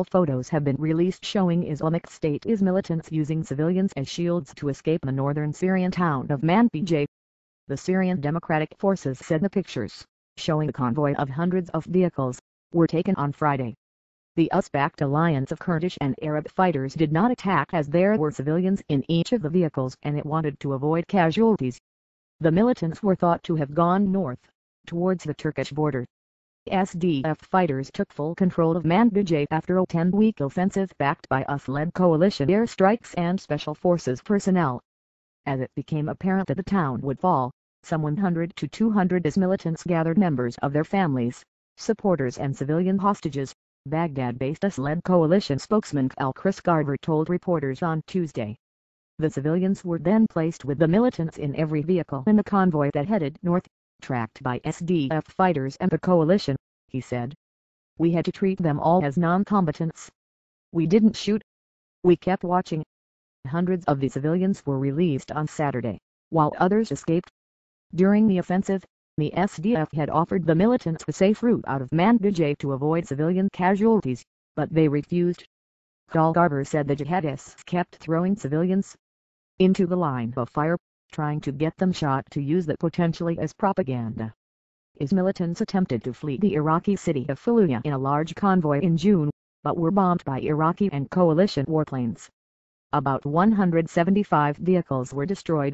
photos have been released showing Islamic State's militants using civilians as shields to escape the northern Syrian town of Manbij. The Syrian Democratic Forces said the pictures, showing a convoy of hundreds of vehicles, were taken on Friday. The US-backed alliance of Kurdish and Arab fighters did not attack as there were civilians in each of the vehicles and it wanted to avoid casualties. The militants were thought to have gone north, towards the Turkish border. SDF fighters took full control of Manbij after a 10-week offensive backed by US-led coalition airstrikes and special forces personnel. As it became apparent that the town would fall, some 100 to 200 IS militants gathered members of their families, supporters and civilian hostages, Baghdad-based US-led coalition spokesman Col Chris Garver told reporters on Tuesday. The civilians were then placed with the militants in every vehicle in the convoy that headed north, tracked by SDF fighters and the coalition, he said. We had to treat them all as non-combatants. We didn't shoot. We kept watching. Hundreds of the civilians were released on Saturday, while others escaped. During the offensive, the SDF had offered the militants a safe route out of Manbij to avoid civilian casualties, but they refused. Col Garver said the jihadists kept throwing civilians into the line of fire, trying to get them shot to use that potentially as propaganda. IS militants attempted to flee the Iraqi city of Fallujah in a large convoy in June, but were bombed by Iraqi and coalition warplanes. About 175 vehicles were destroyed,